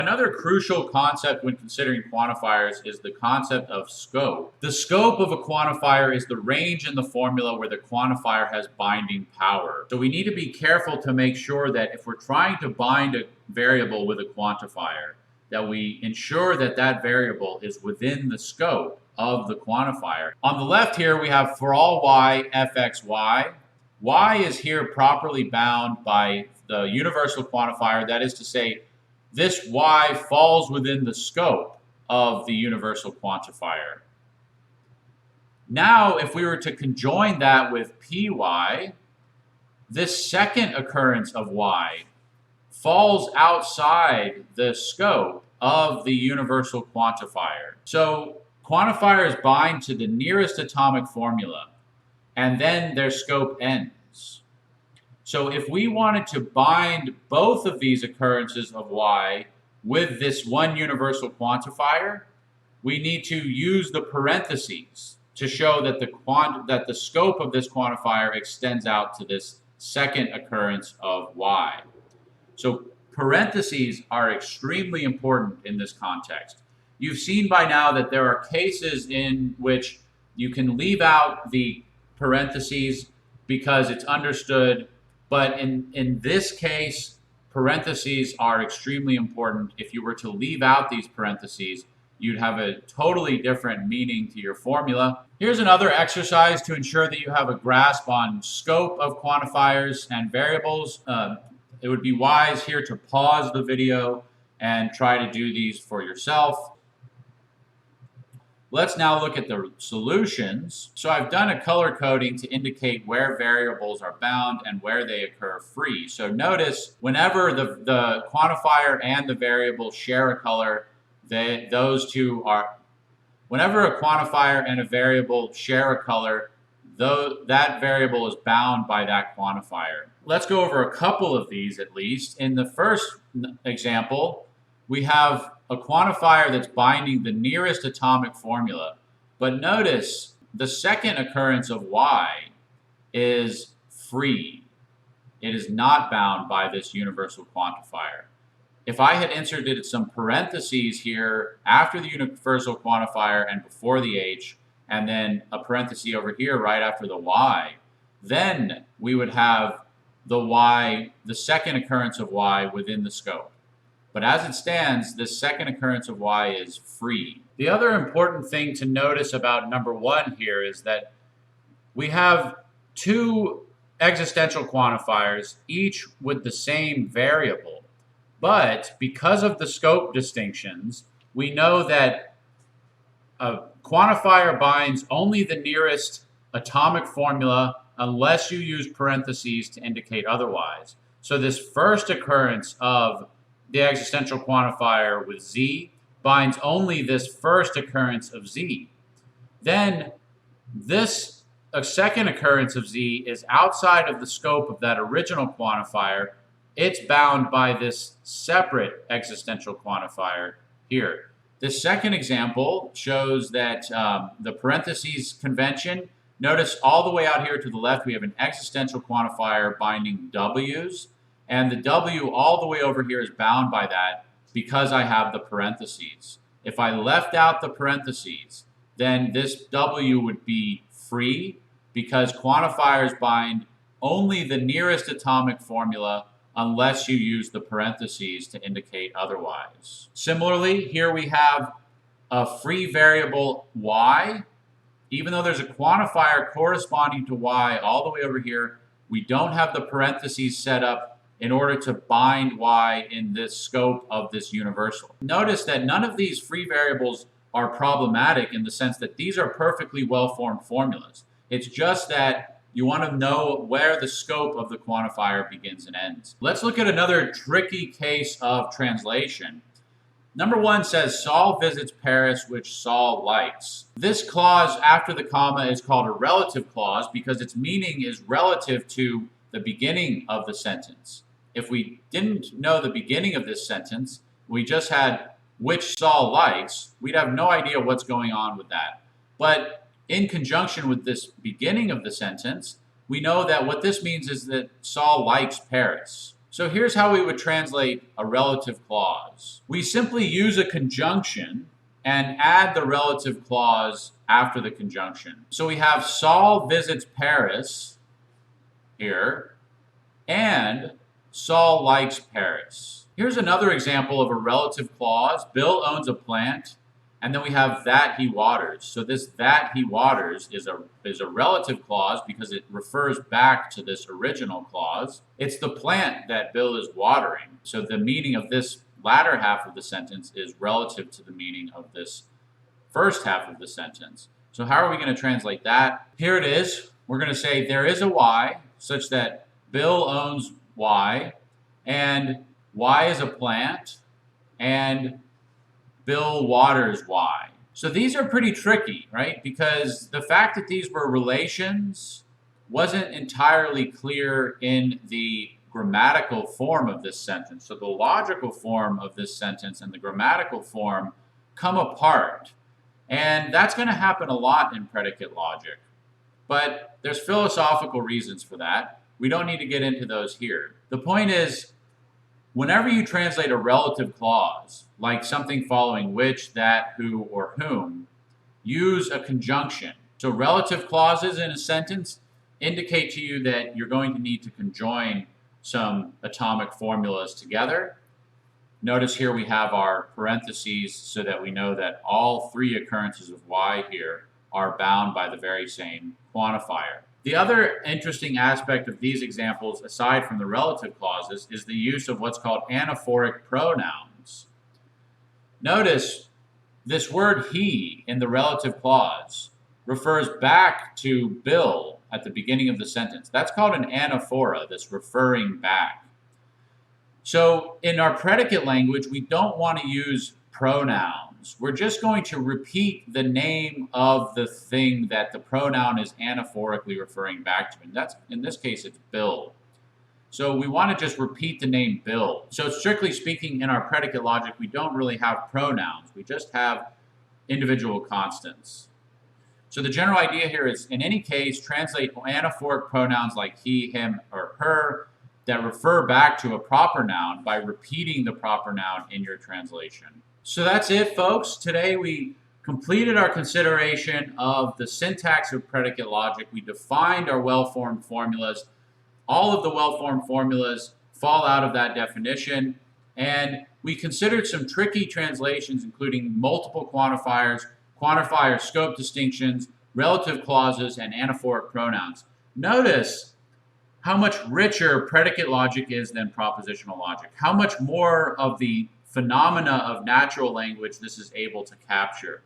Another crucial concept when considering quantifiers is the concept of scope. The scope of a quantifier is the range in the formula where the quantifier has binding power. So we need to be careful to make sure that if we're trying to bind a variable with a quantifier, that we ensure that that variable is within the scope of the quantifier. On the left here, we have for all y, fxy. Y is here properly bound by the universal quantifier. That is to say, this y falls within the scope of the universal quantifier. Now, if we were to conjoin that with py, this second occurrence of y falls outside the scope of the universal quantifier. So quantifiers bind to the nearest atomic formula, and then their scope ends. So if we wanted to bind both of these occurrences of y with this one universal quantifier, we need to use the parentheses to show that the scope of this quantifier extends out to this second occurrence of y. So parentheses are extremely important in this context. You've seen by now that there are cases in which you can leave out the parentheses because it's understood, but in this case, parentheses are extremely important. If you were to leave out these parentheses, you'd have a totally different meaning to your formula. Here's another exercise to ensure that you have a grasp on scope of quantifiers and variables. It would be wise here to pause the video and try to do these for yourself. Let's now look at the solutions. So I've done a color coding to indicate where variables are bound and where they occur free. So notice whenever the quantifier and the variable share a color, those two are, whenever a quantifier and a variable share a color, that variable is bound by that quantifier. Let's go over a couple of these at least. In the first example, we have a quantifier that's binding the nearest atomic formula. But notice the second occurrence of y is free. It is not bound by this universal quantifier. If I had inserted some parentheses here after the universal quantifier and before the h, and then a parenthesis over here right after the y, then we would have the second occurrence of y within the scope. But as it stands, this second occurrence of y is free. The other important thing to notice about number one here is that we have two existential quantifiers, each with the same variable. But because of the scope distinctions, we know that a quantifier binds only the nearest atomic formula unless you use parentheses to indicate otherwise. So this first occurrence of the existential quantifier with z binds only this first occurrence of z. Then this second occurrence of z is outside of the scope of that original quantifier. It's bound by this separate existential quantifier here. This second example shows that the parentheses convention, notice all the way out here to the left we have an existential quantifier binding w's, and the w all the way over here is bound by that because I have the parentheses. If I left out the parentheses, then this w would be free because quantifiers bind only the nearest atomic formula unless you use the parentheses to indicate otherwise. Similarly, here we have a free variable y. Even though there's a quantifier corresponding to y all the way over here, we don't have the parentheses set up in order to bind y in this scope of this universal. Notice that none of these free variables are problematic in the sense that these are perfectly well-formed formulas. It's just that you want to know where the scope of the quantifier begins and ends. Let's look at another tricky case of translation. Number one says, Saul visits Paris, which Saul likes. This clause after the comma is called a relative clause because its meaning is relative to the beginning of the sentence. If we didn't know the beginning of this sentence, we just had which Saul likes, we'd have no idea what's going on with that. But in conjunction with this beginning of the sentence, we know that what this means is that Saul likes Paris. So here's how we would translate a relative clause. We simply use a conjunction and add the relative clause after the conjunction. So we have Saul visits Paris here, and Saul likes Paris. Here's another example of a relative clause. Bill owns a plant, and then we have that he waters. So this that he waters is a relative clause because it refers back to this original clause. It's the plant that Bill is watering. So the meaning of this latter half of the sentence is relative to the meaning of this first half of the sentence. So how are we going to translate that? Here it is. We're going to say there is a Y such that Bill owns Y, and Y is a plant, and Bill waters Y. So these are pretty tricky, right? Because the fact that these were relations wasn't entirely clear in the grammatical form of this sentence. So the logical form of this sentence and the grammatical form come apart. And that's going to happen a lot in predicate logic. But there's philosophical reasons for that. We don't need to get into those here. The point is, whenever you translate a relative clause, like something following which, that, who, or whom, use a conjunction. So relative clauses in a sentence indicate to you that you're going to need to conjoin some atomic formulas together. Notice here we have our parentheses so that we know that all three occurrences of Y here are bound by the very same quantifier. The other interesting aspect of these examples, aside from the relative clauses, is the use of what's called anaphoric pronouns. Notice this word he in the relative clause refers back to Bill at the beginning of the sentence. That's called an anaphora, this referring back. So in our predicate language, we don't want to use pronouns. We're just going to repeat the name of the thing that the pronoun is anaphorically referring back to. And that's, in this case, it's Bill. So we want to just repeat the name Bill. So strictly speaking, in our predicate logic, we don't really have pronouns. We just have individual constants. So the general idea here is, in any case, translate anaphoric pronouns like he, him, or her that refer back to a proper noun by repeating the proper noun in your translation. So that's it, folks. Today we completed our consideration of the syntax of predicate logic. We defined our well-formed formulas. All of the well-formed formulas fall out of that definition. And we considered some tricky translations, including multiple quantifiers, quantifier scope distinctions, relative clauses, and anaphoric pronouns. Notice how much richer predicate logic is than propositional logic, how much more of the phenomena of natural language this is able to capture.